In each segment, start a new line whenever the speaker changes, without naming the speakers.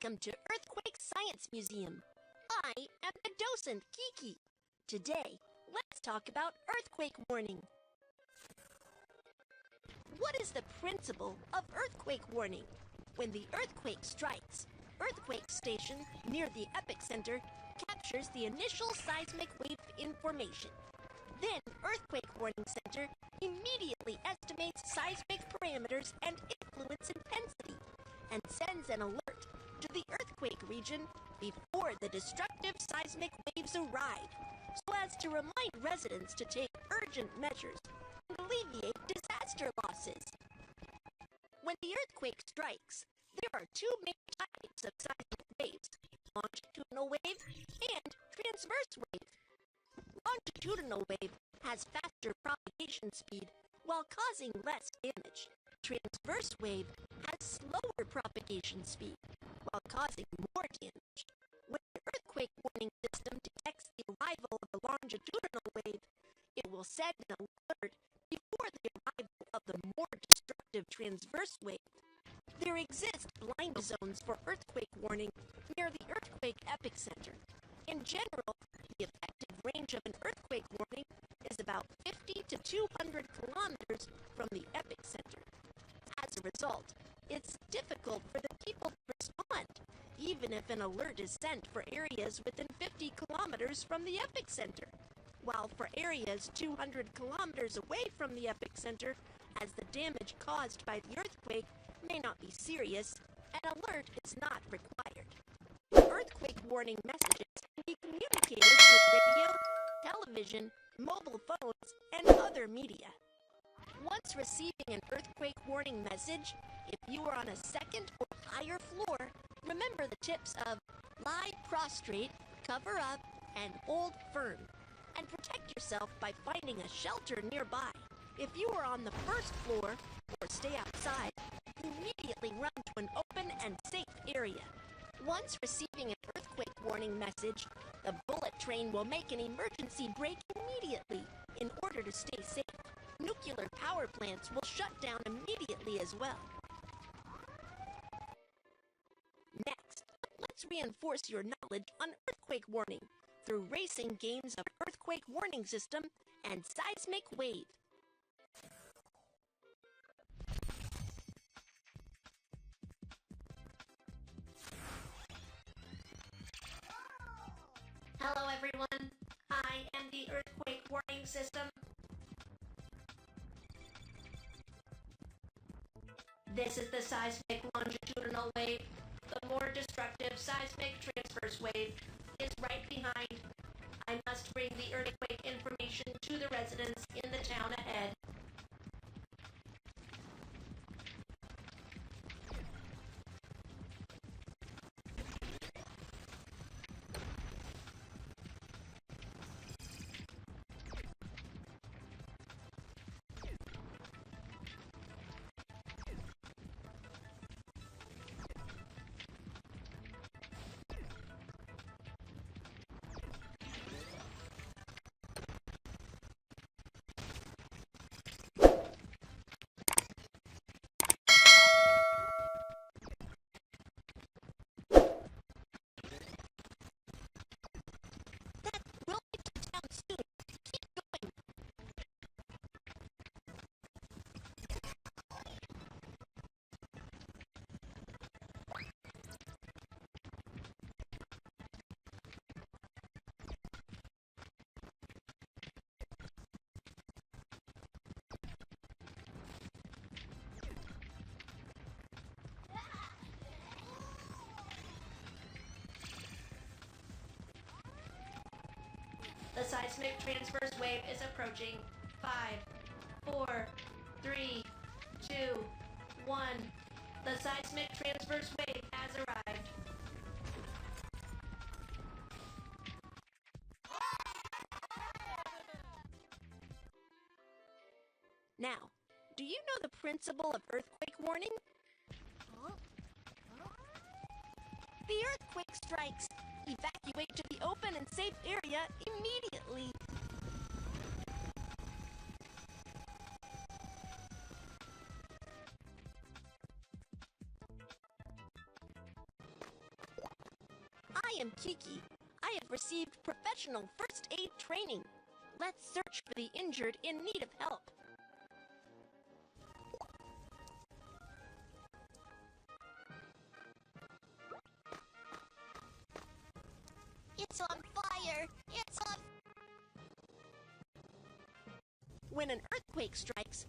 Welcome to Earthquake Science Museum. I am the docent, Kiki. Today, let's talk about earthquake warning. What is the principle of earthquake warning? When the earthquake strikes, earthquake station near the epicenter captures the initial seismic wave information. Then earthquake warning center immediately estimates seismic parameters and influence intensity and sends an alert to the earthquake region before the destructive seismic waves arrive, so as to remind residents to take urgent measures and alleviate disaster losses. When the earthquake strikes, there are two main types of seismic waves: longitudinal wave and transverse wave. Longitudinal wave has faster propagation speed while causing less damage. Transverse wave has slower propagation speed while causing more damage. When the earthquake warning system detects the arrival of a longitudinal wave, it will send an alert before the arrival of the more destructive transverse wave. There exist blind zones for earthquake warning near the earthquake epicenter. In general, the effective range of an earthquake warning is about 50 to 200 kilometers from the epicenter. As a result, it's difficult for the people to respond, even if an alert is sent for areas within 50 kilometers from the epicenter. While for areas 200 kilometers away from the epicenter, as the damage caused by the earthquake may not be serious, an alert is not required. Earthquake warning messages can be communicated through radio, television, mobile phones, and other media. Once receiving an earthquake warning message, if you are on a second or higher floor, remember the tips of lie prostrate, cover up, and hold firm, and protect yourself by finding a shelter nearby. If you are on the first floor or stay outside, immediately run to an open and safe area. Once receiving an earthquake warning message, the bullet train will make an emergency brake immediately in order to stay safe. Nuclear power plants will shut down immediately as well. Next, let's reinforce your knowledge on earthquake warning through racing games of earthquake warning system and seismic wave. Hello everyone, I am the earthquake warning system. This is the seismic longitudinal wave. The more destructive seismic transverse wave is right behind. I must bring the earthquake information to the residents in the town ahead. The seismic transverse wave is approaching. 5, 4, 3, 2, 1. The seismic transverse wave has arrived. Now, do you know the principle of earthquake warning? The earthquake strikes. Evacuate to the open and safe area immediately. I am Kiki. I have received professional first aid training. Let's search for the injured in need of help. It's on fire! It's on... When an earthquake strikes,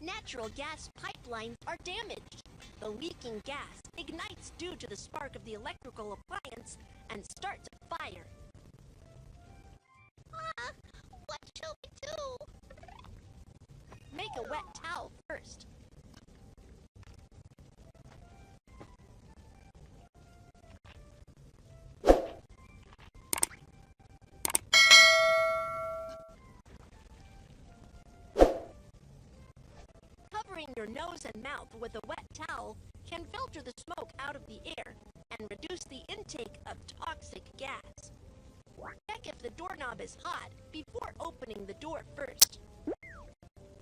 natural gas pipelines are damaged. The leaking gas ignites due to the spark of the electrical appliance and starts a fire. What shall we do? Make a wet towel first. Covering your nose and mouth with a wet towel can filter the smoke out of the air and reduce the intake of toxic gas. Check if the doorknob is hot before opening the door first.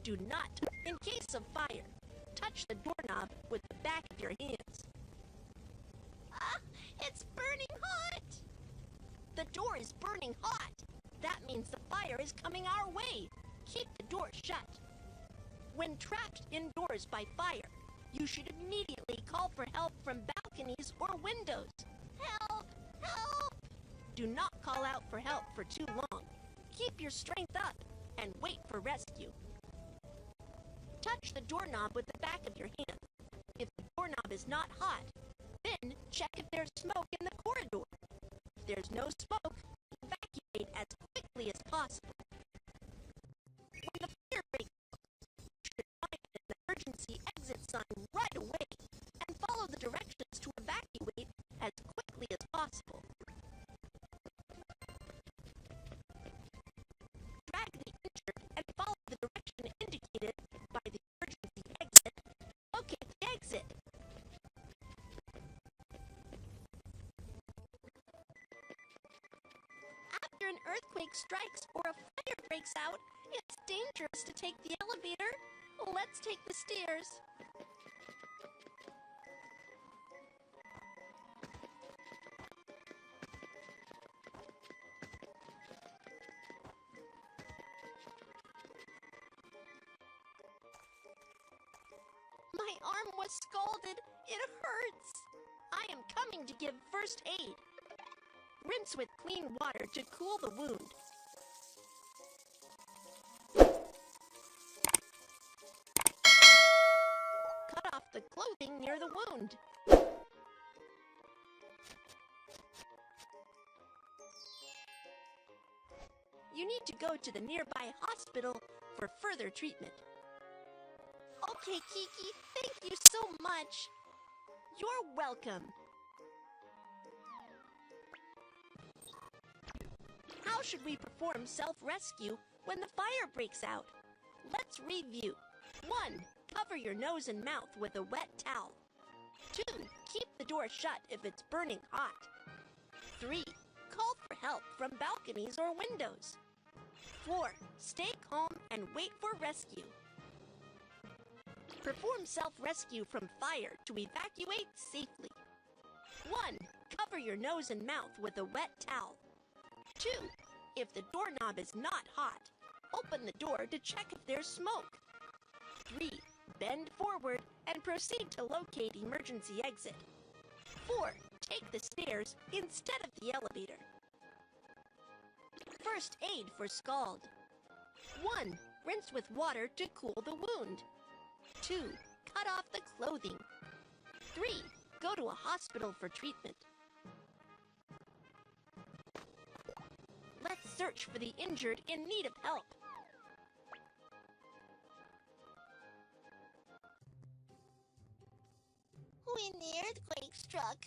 Do not, in case of fire, touch the doorknob with the back of your hands. It's burning hot! The door is burning hot. That means the fire is coming our way. Keep the door shut. When trapped indoors by fire, you should immediately call for help from balconies or windows. Help! Help! Do not call out for help for too long. Keep your strength up and wait for rescue. Touch the doorknob with the back of your hand. If the doorknob is not hot, then check if there's smoke in the corridor. If there's no smoke, evacuate as quickly as possible. When the fire breaks out, you should find an emergency exit sign right away and follow the directions to evacuate as quickly as possible. Drag the injured and follow the direction indicated by the emergency exit. Locate the exit. After an earthquake strikes or a fire breaks out, it's dangerous to take the elevator. Let's take the stairs. My arm was scalded. It hurts. I am coming to give first aid. Rinse with clean water to cool the wound. Cut off the clothing near the wound. You need to go to the nearby hospital for further treatment. Okay, Kiki, thank you so much. You're welcome. How should we perform self-rescue when the fire breaks out? Let's review. 1. Cover your nose and mouth with a wet towel. 2. Keep the door shut if it's burning hot. 3. Call for help from balconies or windows. 4. Stay calm and wait for rescue. Perform self-rescue from fire to evacuate safely. 1. Cover your nose and mouth with a wet towel. 2. If the doorknob is not hot, open the door to check if there's smoke. 3. Bend forward and proceed to locate emergency exit. 4. Take the stairs instead of the elevator. First aid for scald. 1. Rinse with water to cool the wound. 2. Cut off the clothing. 3. Go to a hospital for treatment. Let's search for the injured in need of help. When the earthquake struck,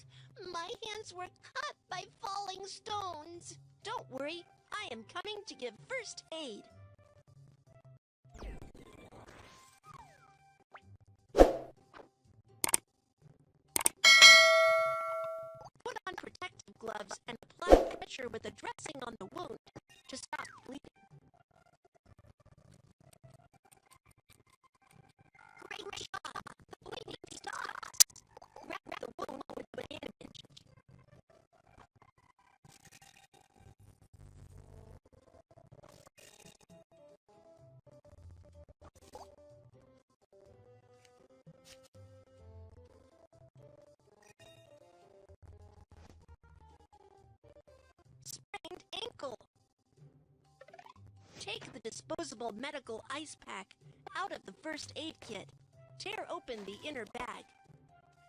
my hands were cut by falling stones. Don't worry, I am coming to give first aid. Put on protective gloves and apply pressure with a dressing on the wound to stop bleeding. Great shot! The bleeding stops! Wrap the wound with a bandage. disposable medical ice pack out of the first aid kit. Tear open the inner bag.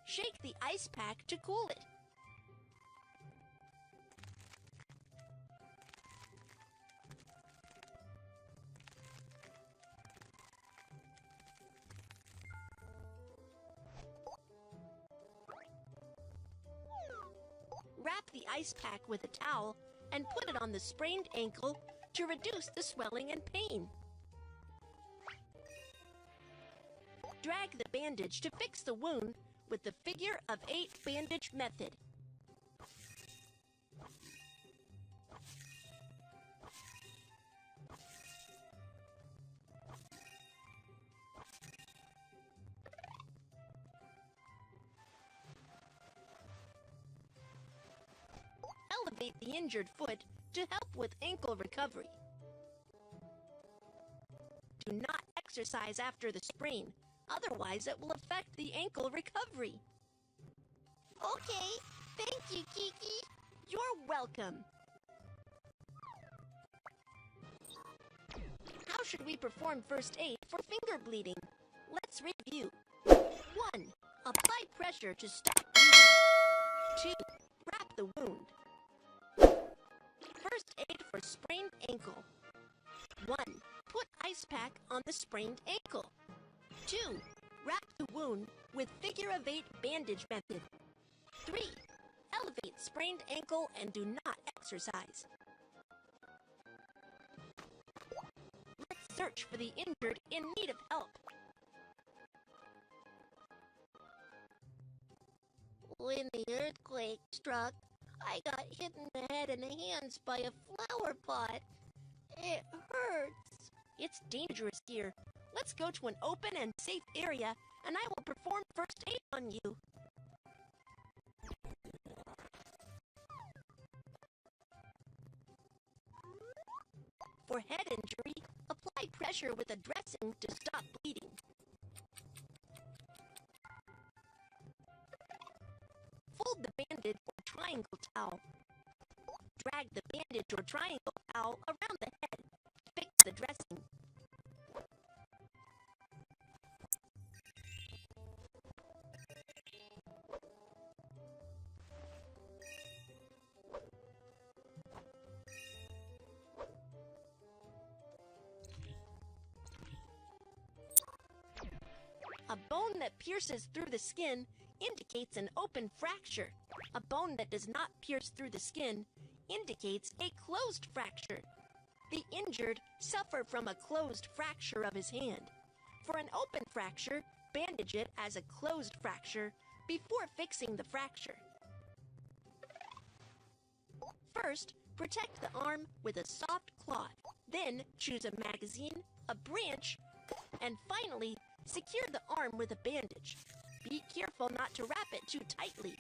Shake the ice pack to cool it. Wrap the ice pack with a towel and put it on the sprained ankle to reduce the swelling and pain. Drag the bandage to fix the wound with the figure-of-8 bandage method. Elevate the injured foot to help with ankle recovery. Do not exercise after the sprain, otherwise it will affect the ankle recovery. Okay, thank you, Kiki. You're welcome. How should we perform first aid for finger bleeding? Let's review. 1. Apply pressure to stop bleeding. 2. Wrap the wound. First aid for sprained ankle. 1. Put ice pack on the sprained ankle. 2. Wrap the wound with figure-of-8 bandage method. 3. Elevate sprained ankle and do not exercise. Let's search for the injured in need of help. When the earthquake struck, I got hit in the head and hands by a flower pot. It hurts. It's dangerous here. Let's go to an open and safe area, and I will perform first aid on you. For head injury, apply pressure with a dressing to stop bleeding. Fold the bandage or triangle towel. Drag the bandage or triangle towel around the head to fix the dressing. A bone that pierces through the skin indicates an open fracture. A bone that does not pierce through the skin indicates a closed fracture. The injured suffered from a closed fracture of his hand. For an open fracture, bandage it as a closed fracture before fixing the fracture. First, protect the arm with a soft cloth. Then choose a magazine, a branch, and finally, secure the arm with a bandage. Be careful not to wrap it too tightly.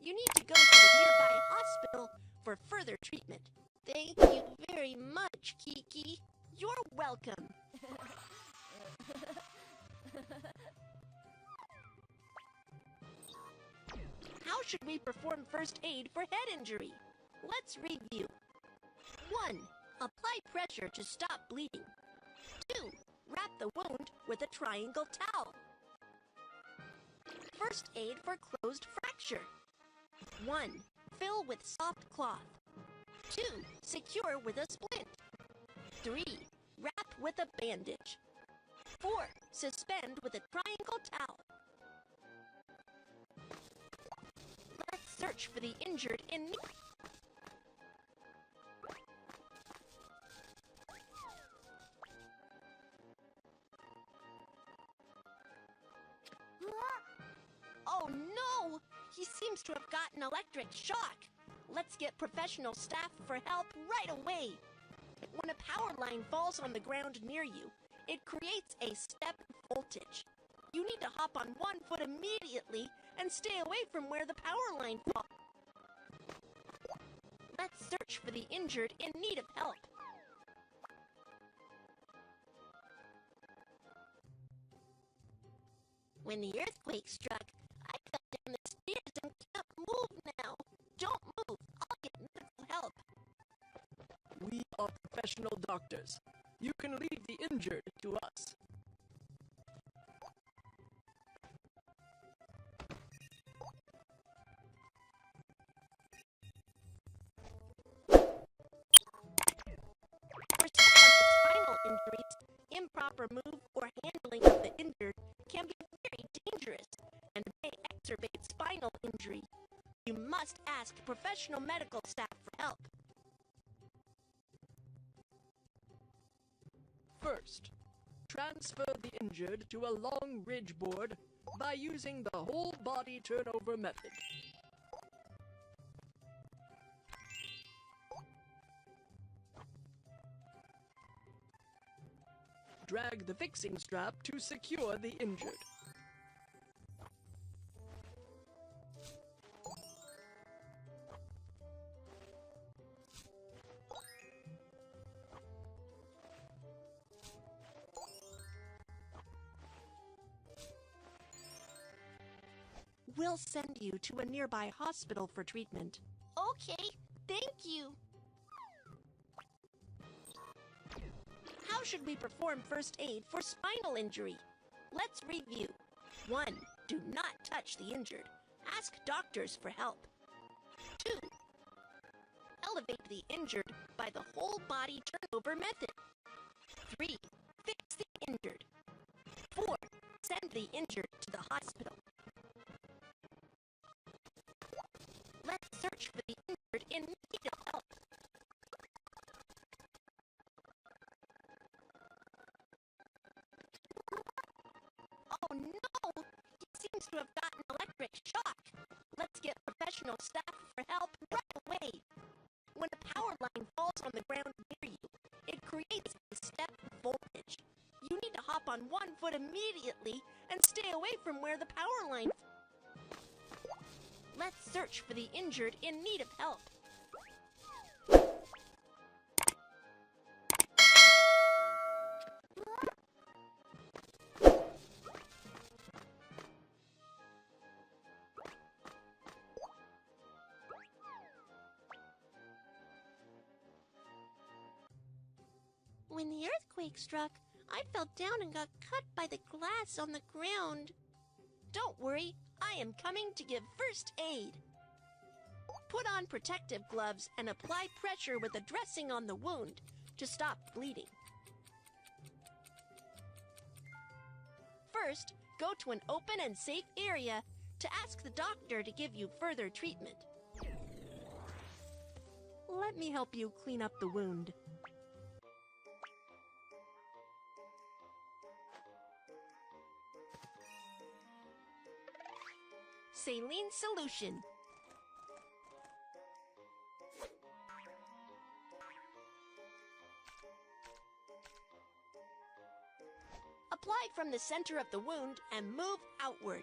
You need to go to the nearby hospital for further treatment. Thank you very much, Kiki. You're welcome. How should we perform first aid for head injury? Let's review. 1. Apply pressure to stop bleeding. 2. Wrap the wound with a triangle towel. First aid for closed fracture. 1. Fill with soft cloth. 2. Secure with a splint. 3. Wrap with a bandage. 4. Suspend with a triangle towel. Let's search for the injured in need. Oh no! He seems to have gotten electric shock. Let's get professional staff for help right away. When a power line falls on the ground near you, it creates a step voltage. You need to hop on one foot immediately and stay away from where the power line falls. Let's search search for the injured in need of help. When the earthquake struck, I fell down the stairs and can't move now. Don't move. I'll get medical help.
We are professional doctors. You can leave the injured to us.
For spinal injuries, improper move or handling of the injured can be very dangerous and may exacerbate spinal injury. You must ask professional medical staff for help.
First, transfer the injured to a long ridge board by using the whole body turnover method. Drag the fixing strap to secure the injured.
We'll send you to a nearby hospital for treatment. Okay, thank you. How should we perform first aid for spinal injury? Let's review. 1. Do not touch the injured. Ask doctors for help. 2. Elevate the injured by the whole body turnover method. 3. Fix the injured. 4. Send the injured to the hospital. Let's search for the injured in need of help. Oh no! He seems to have gotten electric shock. Let's get professional staff for help right away. When a power line falls on the ground near you, it creates a step voltage. You need to hop on one foot immediately and stay away from where the power line. Let's search for the injured in need of help. When the earthquake struck, I fell down and got cut by the glass on the ground. Don't worry, I am coming to give first aid. Put on protective gloves and apply pressure with a dressing on the wound to stop bleeding. First, go to an open and safe area to ask the doctor to give you further treatment. Let me help you clean up the wound. Saline solution. Apply from the center of the wound and move outward.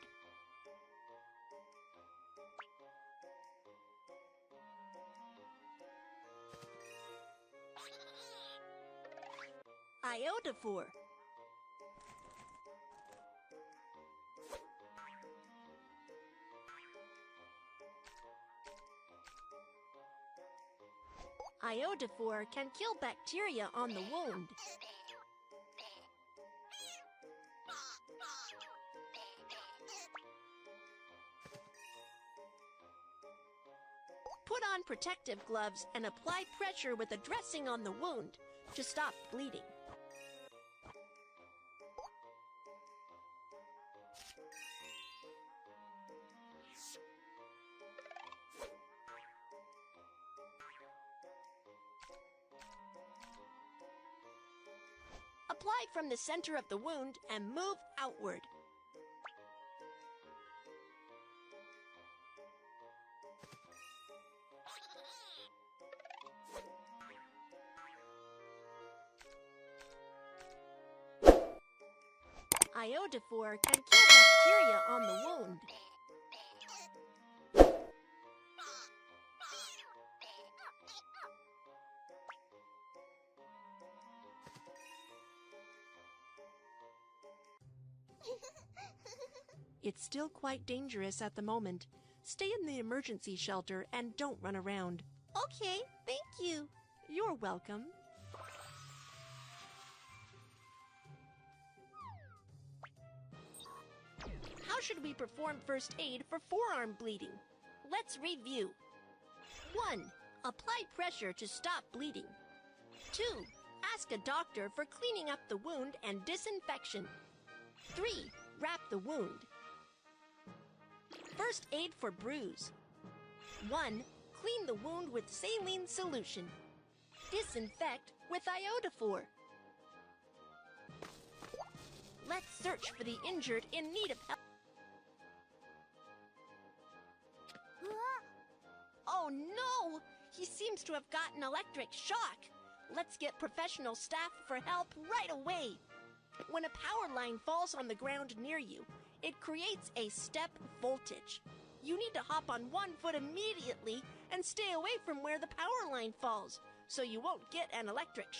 Iodophor. Iodophor can kill bacteria on the wound. Put on protective gloves and apply pressure with a dressing on the wound to stop bleeding. Apply from the center of the wound and move outward. Iodophor can kill bacteria on the wound. It's still quite dangerous at the moment. Stay in the emergency shelter and don't run around. Okay, thank you. You're welcome. How should we perform first aid for forearm bleeding? Let's review. 1. Apply pressure to stop bleeding. 2. Ask a doctor for cleaning up the wound and disinfection. 3. Wrap the wound. First aid for bruise. 1. Clean the wound with saline solution. Disinfect with iodophor. Let's search for the injured in need of help. Oh no! He seems to have gotten electric shock. Let's get professional staff for help right away. When a power line falls on the ground near you, it creates a step voltage. You need to hop on one foot immediately and stay away from where the power line falls, so you won't get an electric